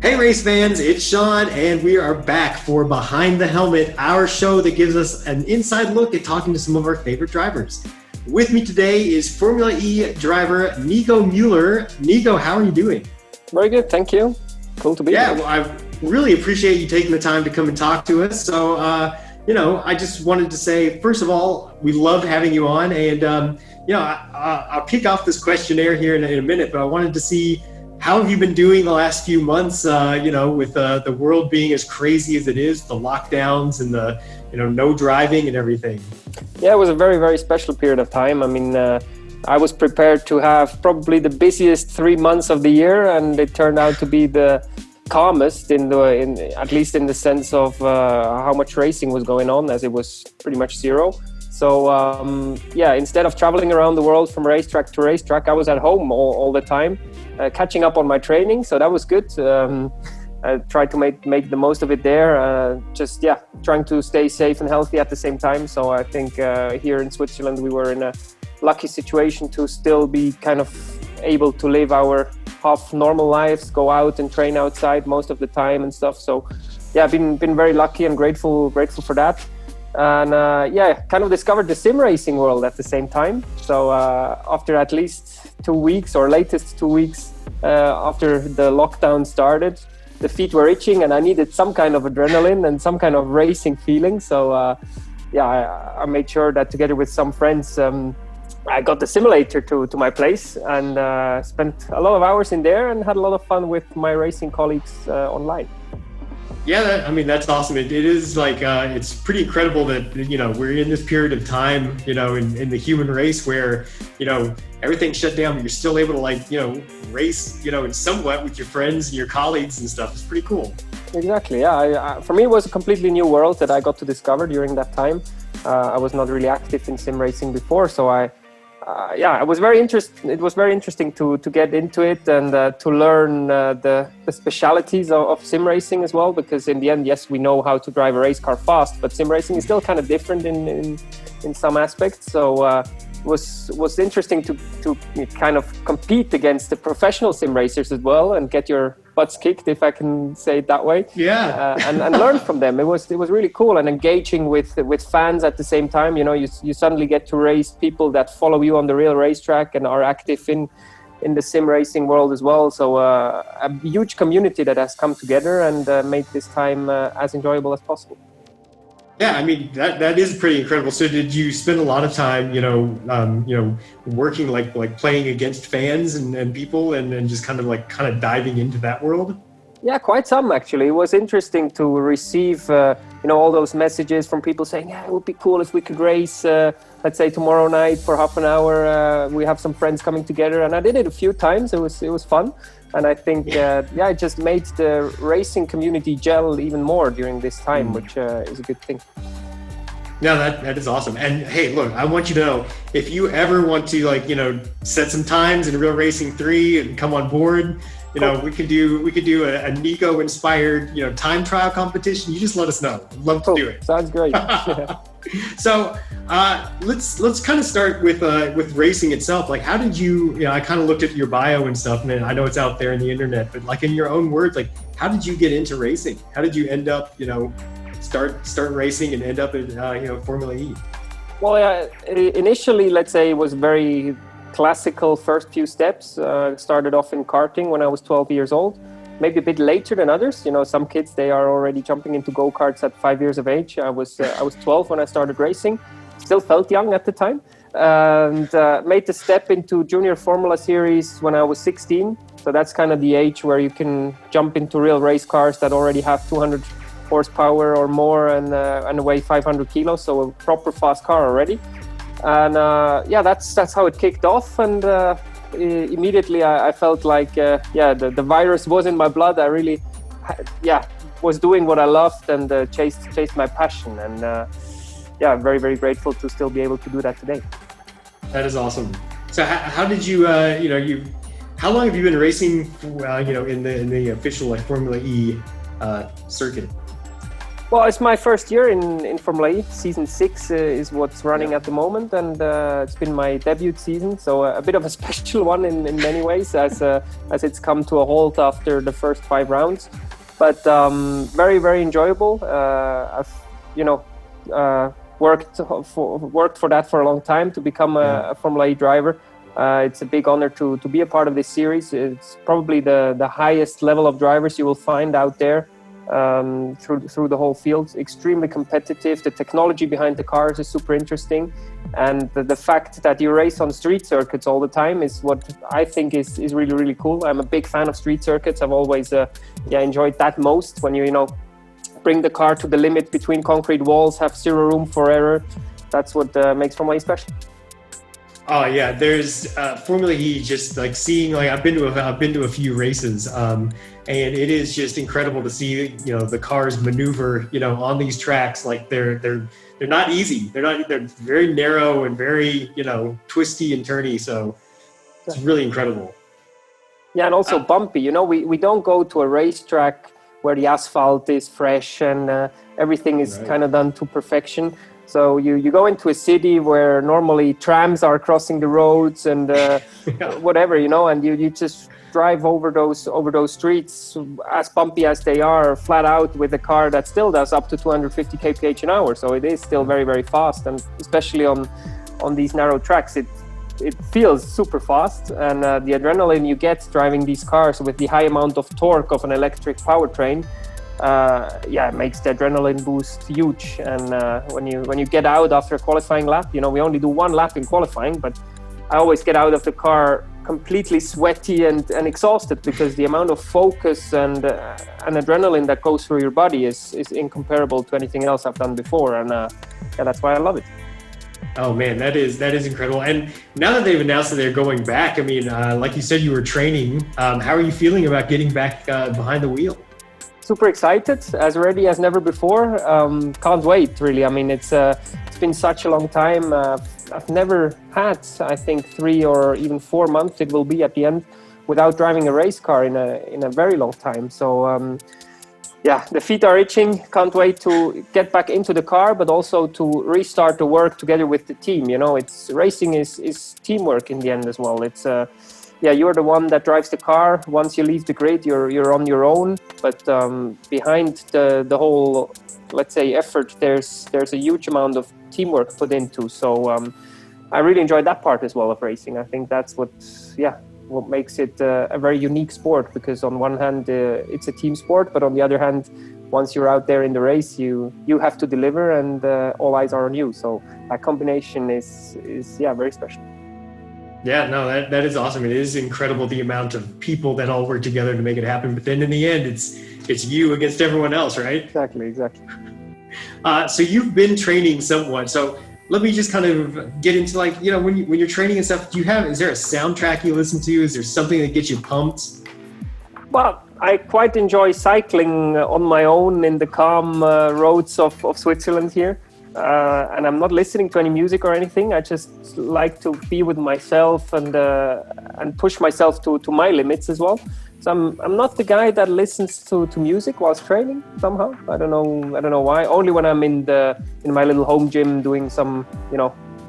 Hey race fans, it's Sean and we are back for Behind the Helmet, our show that gives us an inside look at talking to some of our favorite drivers. With me today is Formula E driver Nico Müller. Nico, how are you doing? Very good, thank you. Cool to be here. Yeah, well, I really appreciate you taking the time to come and talk to us. So, I just wanted to say, first of all, we loved having you on. And, I'll kick off this questionnaire here in a minute, but I wanted to see how have you been doing the last few months, with the world being as crazy as it is, the lockdowns and the, no driving and everything? Yeah, it was a very, very special period of time. I mean, I was prepared to have probably the busiest 3 months of the year, and it turned out to be the calmest at least in the sense of how much racing was going on, as it was pretty much zero. So instead of traveling around the world from racetrack to racetrack, I was at home all the time, catching up on my training. So that was good. I tried to make the most of it there. Trying to stay safe and healthy at the same time. So I think here in Switzerland, we were in a lucky situation to still be kind of able to live our half normal lives, go out and train outside most of the time and stuff. So yeah, I've been very lucky and grateful for that. And kind of discovered the sim racing world at the same time. So after at least 2 weeks, or latest 2 weeks after the lockdown started, the feet were itching and I needed some kind of adrenaline and some kind of racing feeling. So I made sure that together with some friends, I got the simulator to my place and spent a lot of hours in there and had a lot of fun with my racing colleagues online. Yeah, that's awesome. It is like, it's pretty incredible that, we're in this period of time, in the human race where, everything's shut down, but you're still able to race, in somewhat with your friends and your colleagues and stuff. It's pretty cool. Exactly. Yeah. For me, it was a completely new world that I got to discover during that time. I was not really active in sim racing before. So it was very interesting to get into it and to learn the specialities of sim racing as well, because in the end, yes, we know how to drive a race car fast, but sim racing is still kind of different in some aspects. So it was interesting to kind of compete against the professional sim racers as well and get your butts kicked, if I can say it that way. Yeah. And learn from them. It was really cool, and engaging with fans at the same time. You suddenly get to race people that follow you on the real racetrack and are active in the sim racing world as well. So a huge community that has come together and made this time as enjoyable as possible. Yeah, that is pretty incredible. So did you spend a lot of time, working like playing against fans and people and just kind of diving into that world? Yeah, quite some actually. It was interesting to receive, all those messages from people saying, yeah, it would be cool if we could race, let's say tomorrow night for half an hour. We have some friends coming together, and I did it a few times. It was fun. And I think, it just made the racing community gel even more during this time, which is a good thing. No, that is awesome. And hey, look, I want you to know, if you ever want to set some times in Real Racing 3 and come on board, cool. we could do a Nico inspired, time trial competition. You just let us know. I'd love to do it. Sounds great. So let's kind of start with racing itself. Like, how did you, I kind of looked at your bio and stuff, and I know it's out there in the internet, but in your own words, how did you get into racing? How did you end up, start racing and end up at, Formula E? Well, initially, let's say it was very classical first few steps. Started off in karting when I was 12 years old. Maybe a bit later than others. Some kids, they are already jumping into go-karts at 5 years of age. I was 12 when I started racing. Still felt young at the time. And made the step into junior Formula Series when I was 16. So that's kind of the age where you can jump into real race cars that already have 200 horsepower or more and weigh 500 kilos. So a proper fast car already. And that's how it kicked off. And immediately I felt like the virus was in my blood. I really was doing what I loved and chased my passion, and I'm very, very grateful to still be able to do that today. That is awesome. So how did you how long have you been racing in the official Formula E circuit? Well, it's my first year in Formula E. Season 6 is what's running at the moment, and it's been my debut season, so a bit of a special one in many ways, as it's come to a halt after the first 5 rounds. But very, very enjoyable. I've worked for that for a long time to become a Formula E driver. It's a big honor to be a part of this series. It's probably the highest level of drivers you will find out there. Through the whole field, extremely competitive. The technology behind the cars is super interesting, and the fact that you race on street circuits all the time is what I think is really, really cool. I'm a big fan of street circuits. I've always enjoyed that most, when you bring the car to the limit between concrete walls, have zero room for error. That's what makes Formula E special. Oh yeah, there's Formula E. Just like seeing, I've been to a few races, and it is just incredible to see the cars maneuver on these tracks. Like they're not easy. They're very narrow and very twisty and turny. So it's really incredible. Yeah, and also bumpy. We don't go to a racetrack where the asphalt is fresh and everything is kind of done to perfection. So you go into a city where normally trams are crossing the roads and whatever, and you just drive over those streets, as bumpy as they are, flat out, with a car that still does up to 250 kph an hour. So it is still very, very fast, and especially on these narrow tracks, it feels super fast. And the adrenaline you get driving these cars with the high amount of torque of an electric powertrain, it makes the adrenaline boost huge. And when you get out after a qualifying lap, we only do 1 lap in qualifying, but I always get out of the car completely sweaty and exhausted, because the amount of focus and adrenaline that goes through your body is incomparable to anything else I've done before. And that's why I love it. Oh man, that is incredible. And now that they've announced that they're going back, I mean, like you said, you were training. How are you feeling about getting back behind the wheel? Super excited, as ready as never before. Can't wait, really. I mean, it's been such a long time. I've never had, I think, 3 or even 4 months it will be at the end without driving a race car in a very long time. So the feet are itching. Can't wait to get back into the car, but also to restart the work together with the team. It's racing is teamwork in the end as well. It's you're the one that drives the car. Once you leave the grid, you're on your own. But behind the whole, let's say, effort, there's a huge amount of teamwork put into. So I really enjoyed that part as well of racing. I think that's what makes it a very unique sport, because on one hand it's a team sport, but on the other hand, once you're out there in the race, you have to deliver, and all eyes are on you. So that combination is very special. Yeah, no, that is awesome. It is incredible, the amount of people that all work together to make it happen. But then in the end, it's you against everyone else, right? Exactly. So you've been training somewhat. So let me just kind of get into, when you're training and stuff, is there a soundtrack you listen to? Is there something that gets you pumped? Well, I quite enjoy cycling on my own in the calm roads of Switzerland here. And I'm not listening to any music or anything. I just like to be with myself and push myself to my limits as well. So I'm not the guy that listens to music whilst training somehow. I don't know why. Only when I'm in my little home gym doing some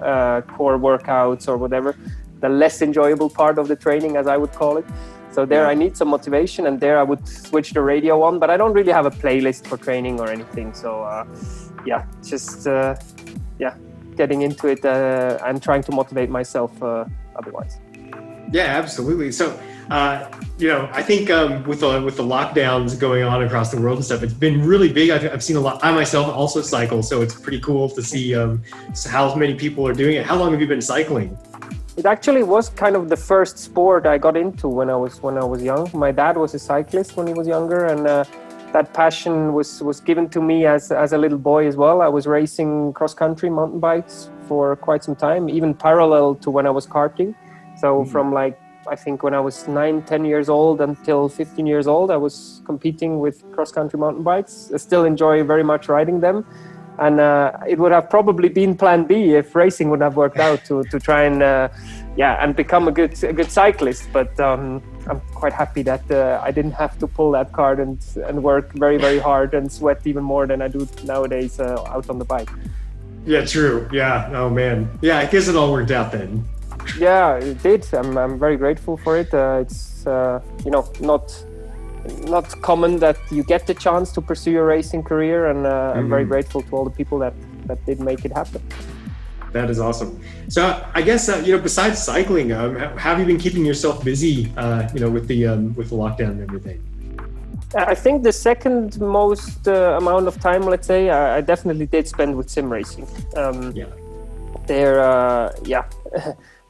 core workouts or whatever, the less enjoyable part of the training, as I would call it. So there I need some motivation, and there I would switch the radio on, but I don't really have a playlist for training or anything. So getting into it and trying to motivate myself otherwise. Yeah, absolutely. So I think with the lockdowns going on across the world and stuff, it's been really big. I've seen a lot. I myself also cycle, so it's pretty cool to see how many people are doing it. How long have you been cycling? It actually was kind of the first sport I got into when I was young. My dad was a cyclist when he was younger, and that passion was given to me as a little boy as well. I was racing cross-country mountain bikes for quite some time, even parallel to when I was karting. So from I think when I was 9-10 years old until 15 years old, I was competing with cross-country mountain bikes. I still enjoy very much riding them. And it would have probably been plan B if racing would have worked out to try and and become a good cyclist. But I'm quite happy that I didn't have to pull that card and work very, very hard and sweat even more than I do nowadays out on the bike. Yeah, true. Yeah. Oh man. Yeah, I guess it all worked out then. Yeah, it did. I'm very grateful for it. It's not common that you get the chance to pursue your racing career, and I'm very grateful to all the people that did make it happen. That is awesome. So I guess besides cycling, how have you been keeping yourself busy? With the lockdown and everything. I think the second most amount of time, let's say, I definitely did spend with sim racing.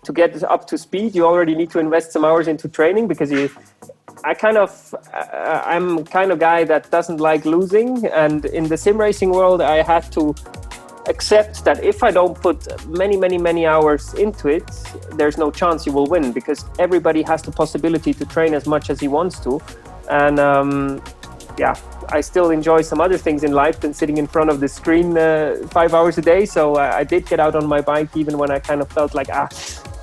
To get up to speed, you already need to invest some hours into training because I'm kind of guy that doesn't like losing, and in the sim racing world, I had to accept that if I don't put many hours into it, there's no chance you will win, because everybody has the possibility to train as much as he wants to. And I still enjoy some other things in life than sitting in front of the screen 5 hours a day. So I did get out on my bike even when I kind of felt like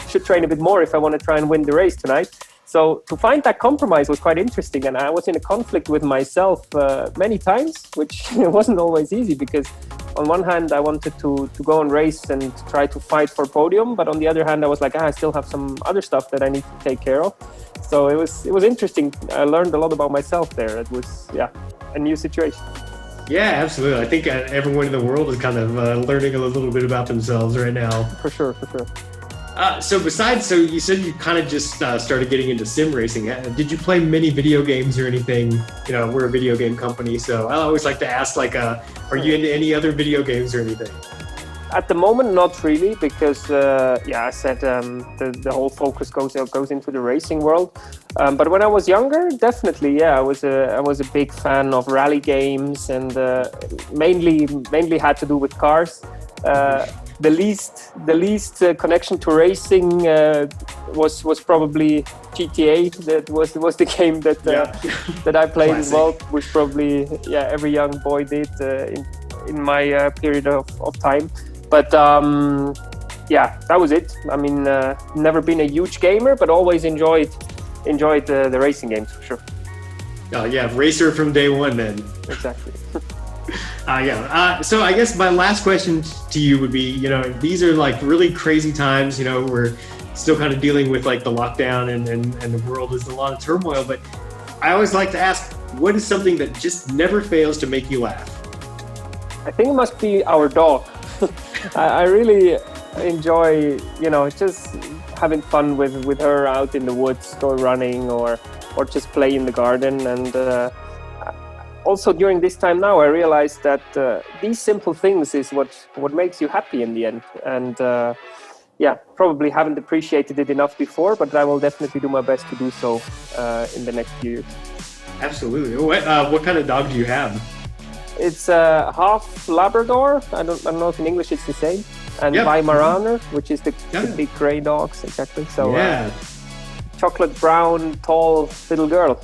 should train a bit more if I want to try and win the race tonight. So to find that compromise was quite interesting, and I was in a conflict with myself many times, which wasn't always easy, because on one hand I wanted to go and race and try to fight for podium, but on the other hand I was like, I still have some other stuff that I need to take care of. So it was interesting. I learned a lot about myself there. It was a new situation. Yeah, absolutely. I think everyone in the world is kind of learning a little bit about themselves right now. For sure. So you said you kind of just started getting into sim racing. Did you play many video games or anything? We're a video game company, so I always like to ask, are you into any other video games or anything? At the moment, not really, because I said the whole focus goes into the racing world. But when I was younger, definitely, I was a big fan of rally games, and mainly had to do with cars. The least connection to racing was probably GTA. That was the game that I played as well, which probably every young boy did in my period of time. But that was it. I mean, never been a huge gamer, but always enjoyed the racing games for sure. Oh yeah, racer from day one then. Exactly. So I guess my last question to you would be, these are like really crazy times. We're still kind of dealing with like the lockdown and the world is a lot of turmoil. But I always like to ask, what is something that just never fails to make you laugh? I think it must be our dog. I really enjoy, just having fun with her out in the woods, go running or just play in the garden. And also during this time now, I realized that these simple things is what makes you happy in the end. And probably haven't appreciated it enough before, but I will definitely do my best to do so in the next few years. Absolutely. What kind of dog do you have? It's a half Labrador. I don't know if in English it's the same. And Weimaraner, which is the big gray dogs, exactly. So chocolate brown, tall little girl.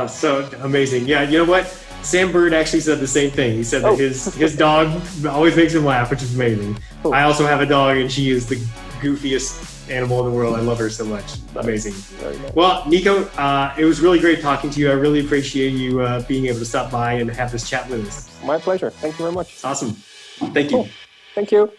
So amazing. Yeah, you know what? Sam Bird actually said the same thing. He said that his dog always makes him laugh, which is amazing. Cool. I also have a dog, and she is the goofiest animal in the world. I love her so much. Amazing. Nice. Well, Nico, it was really great talking to you. I really appreciate you being able to stop by and have this chat with us. My pleasure. Thank you very much. Awesome. Thank you. Cool. Thank you.